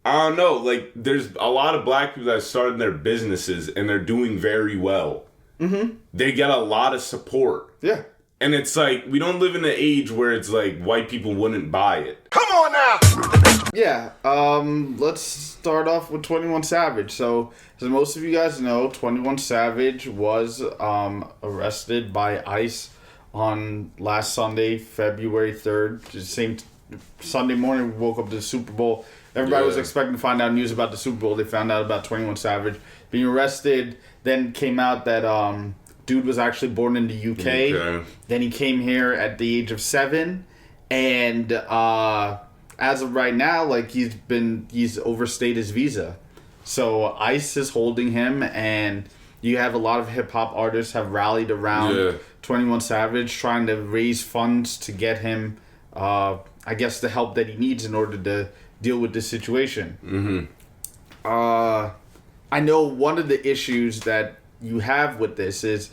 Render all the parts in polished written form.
I don't know. Like, there's a lot of black people that started their businesses and they're doing very well. Mm-hmm. They get a lot of support. Yeah. And it's like, we don't live in an age where it's like white people wouldn't buy it. Come on now! Yeah, let's start off with 21 Savage. So, as most of you guys know, 21 Savage was arrested by ICE on last Sunday, February 3rd. Just same Sunday morning, we woke up to the Super Bowl. Everybody was expecting to find out news about the Super Bowl. They found out about 21 Savage being arrested. Then came out that dude was actually born in the UK. Okay. Then he came here at the age of 7. And as of right now, like, he's overstayed his visa. So ICE is holding him, and you have a lot of hip hop artists have rallied around 21 Savage, trying to raise funds to get him, I guess, the help that he needs in order to deal with this situation. Mm-hmm. I know one of the issues that you have with this is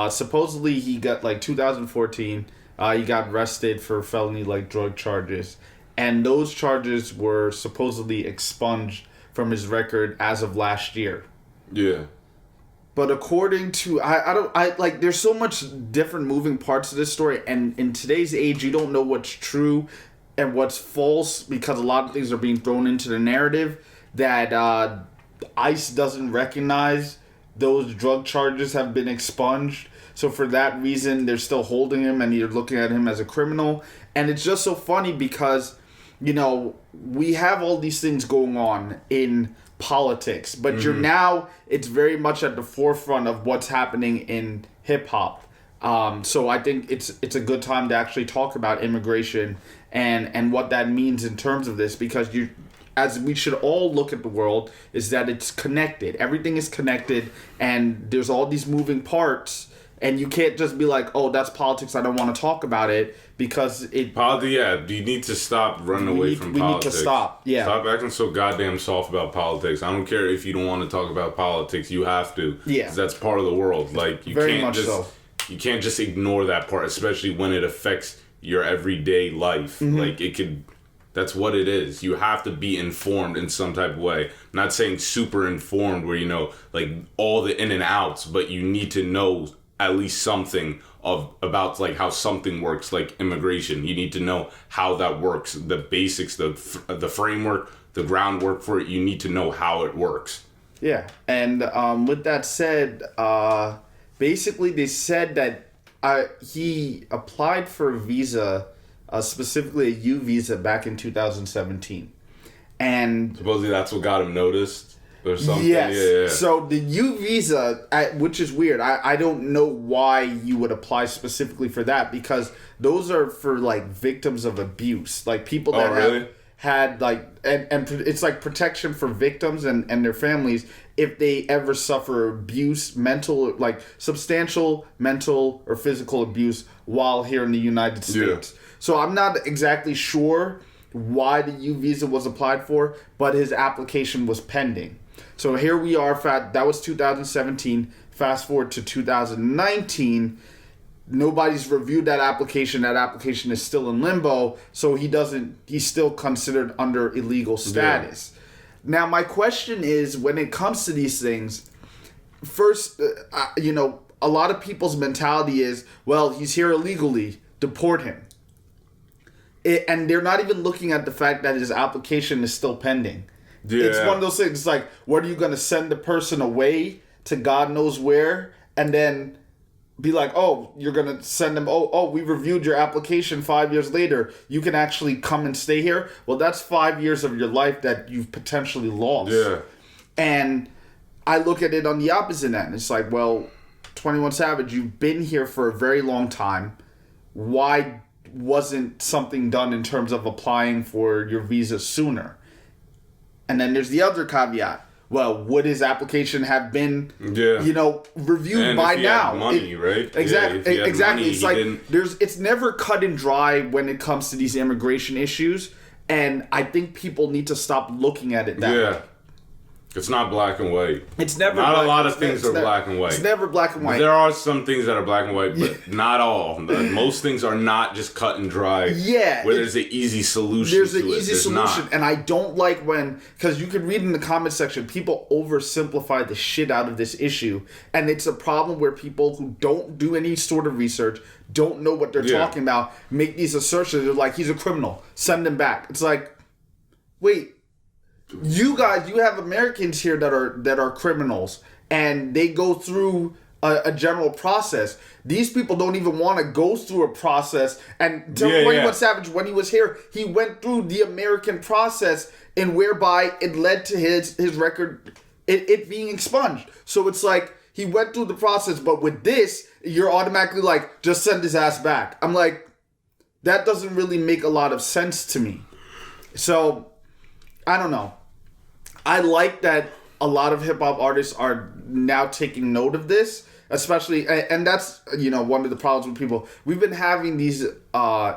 supposedly he got, like, 2014, he got arrested for felony, like, drug charges. And those charges were supposedly expunged from his record as of last year. Yeah. But according to, there's so much different moving parts of this story. And in today's age, you don't know what's true and what's false because a lot of things are being thrown into the narrative that ICE doesn't recognize those drug charges have been expunged. So for that reason, they're still holding him and you're looking at him as a criminal. And it's just so funny because, you know, we have all these things going on in politics, but it's very much at the forefront of what's happening in hip hop. So I think it's a good time to actually talk about immigration and what that means in terms of this, because as we should all look at the world, is that it's connected. Everything is connected, and there's all these moving parts. And you can't just be like, oh, that's politics, I don't want to talk about it, because it... you need to stop running away from politics. We need to stop, yeah. Stop acting so goddamn soft about politics. I don't care if you don't want to talk about politics, you have to. Yeah. Because that's part of the world. Like, you can't just ignore that part, especially when it affects your everyday life. Mm-hmm. Like, that's what it is. You have to be informed in some type of way. I'm not saying super informed where you know, like, all the in and outs, but you need to know at least something about like how something works, like immigration. You need to know how that works, the basics, the framework, the groundwork for it. You need to know how it works. Yeah, and with that said, basically they said that he applied for a visa, specifically a U visa, back in 2017, and supposedly that's what got him noticed. Or something. Yes. Yeah. So the U visa, which is weird. I don't know why you would apply specifically for that, because those are for like victims of abuse, like people that have had like and it's like protection for victims and their families if they ever suffer abuse, mental, like substantial mental or physical abuse while here in the United States. Yeah. So I'm not exactly sure why the U visa was applied for, but his application was pending. So here we are, that was 2017. Fast forward to 2019. Nobody's reviewed that application. That application is still in limbo. So he's still considered under illegal status. Yeah. Now, my question is, when it comes to these things, first, a lot of people's mentality is, well, he's here illegally, deport him. And they're not even looking at the fact that his application is still pending. Yeah. It's one of those things. It's like, what are you going to send the person away to God knows where, and then be like, oh, you're going to send them, we reviewed your application 5 years later. You can actually come and stay here. Well, that's 5 years of your life that you've potentially lost. Yeah. And I look at it on the opposite end. It's like, well, 21 Savage, you've been here for a very long time. Why wasn't something done in terms of applying for your visa sooner? And then there's the other caveat. Well, would his application have been, reviewed and by if he now? Had money, right? Exactly. Yeah, exactly. Money, it's like it's never cut and dry when it comes to these immigration issues, and I think people need to stop looking at it that way. It's not black and white. It's never. Not a lot of things are black and white. It's never black and white. There are some things that are black and white, but not all. Most things are not just cut and dry. Yeah. Where there's an easy solution. There's an easy solution, and I don't like when, because you can read in the comment section, people oversimplify the shit out of this issue, and it's a problem where people who don't do any sort of research, don't know what they're talking about, make these assertions. They're like, he's a criminal, send him back. It's like, wait. You guys, you have Americans here that are criminals, and they go through a general process. These people don't even want to go through a process. And 21 Savage, when he was here, he went through the American process, and whereby it led to his record it being expunged. So it's like he went through the process, but with this, you're automatically like, just send his ass back. I'm like, that doesn't really make a lot of sense to me. So I don't know. I like that a lot of hip-hop artists are now taking note of this, especially, and that's, one of the problems with people. We've been having these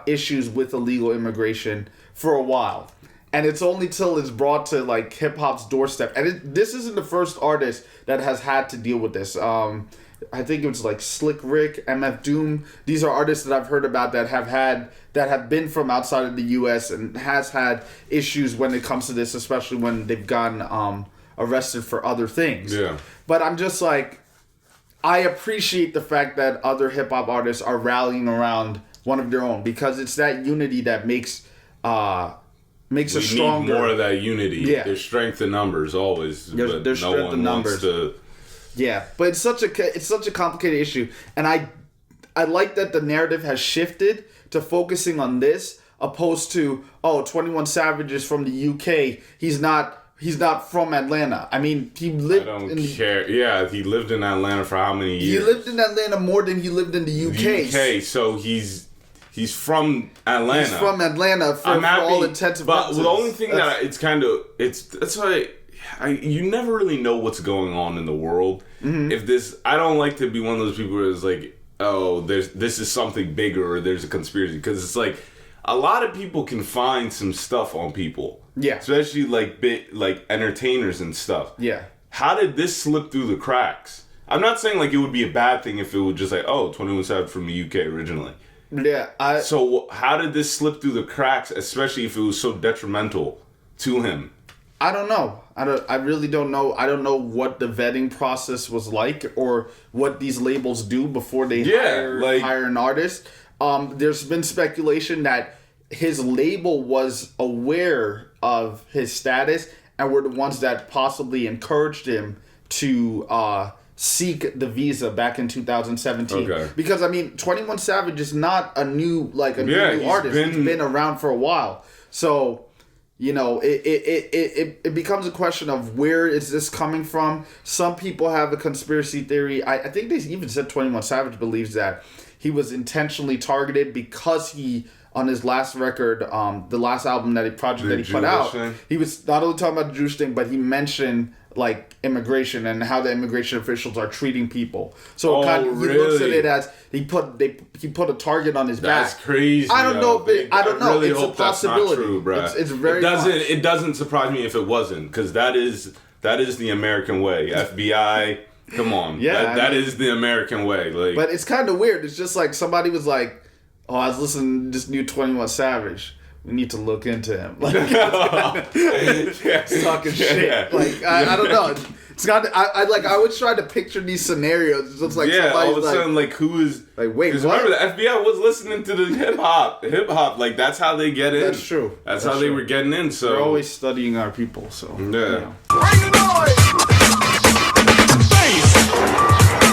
issues with illegal immigration for a while, and it's only till it's brought to, like, hip-hop's doorstep. And this isn't the first artist that has had to deal with this. I think it was, like, Slick Rick, MF Doom. These are artists that I've heard about that have been from outside of the U.S. and has had issues when it comes to this, especially when they've gotten arrested for other things. Yeah. But I'm just like, I appreciate the fact that other hip-hop artists are rallying around one of their own, because it's that unity that makes us stronger. We need more of that unity. Yeah. There's strength in numbers always. There's strength in numbers. Yeah, but it's such a complicated issue, and I like that the narrative has shifted to focusing on this, opposed to 21 Savage is from the UK. He's not from Atlanta. I mean, he lived. I don't care. Yeah, he lived in Atlanta for how many years? He lived in Atlanta more than he lived in the UK. The UK, so he's from Atlanta. He's from Atlanta for all intents and purposes. But the only thing that's why. You never really know what's going on in the world. Mm-hmm. I don't like to be one of those people who is like, this is something bigger, or there's a conspiracy, because it's like a lot of people can find some stuff on people. Yeah, especially like entertainers and stuff. Yeah, how did this slip through the cracks? I'm not saying like it would be a bad thing if it was just like 21 Savage from the UK originally. Yeah, so how did this slip through the cracks, especially if it was so detrimental to him? I don't know. I really don't know. I don't know what the vetting process was like, or what these labels do before they hire an artist. There's been speculation that his label was aware of his status and were the ones that possibly encouraged him to seek the visa back in 2017. Okay. Because 21 Savage is not a new artist. He's been around for a while. So it becomes a question of where is this coming from. Some people have a conspiracy theory. I think they even said 21 Savage believes that he was intentionally targeted because he, on his last record, the last album that he put out, he was not only talking about the Jewish thing, but he mentioned like immigration and how the immigration officials are treating people. So he looks at it as he put a target on his back. That's crazy. I don't know. I don't know. Really it's hope a possibility. That's not true, bro. It's very. It doesn't surprise me if it wasn't, because that is the American way. FBI, come on. Yeah, that is the American way. Like, but it's kind of weird. It's just like somebody was like, "Oh, I was listening to this new 21 Savage. We need to look into him." Like, it's talking shit. Like, I don't know. It's not. I always try to picture these scenarios. It's just like all of a sudden, like, who is like, wait, what? Remember, the FBI was listening to the hip hop. Like, that's how they get in. That's true. That's how they were getting in. So we're always studying our people. So yeah. Bring the noise.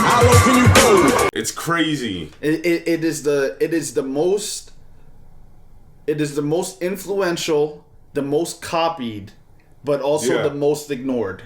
How low can you go? It's crazy. It is the most influential, the most copied, but also the most ignored.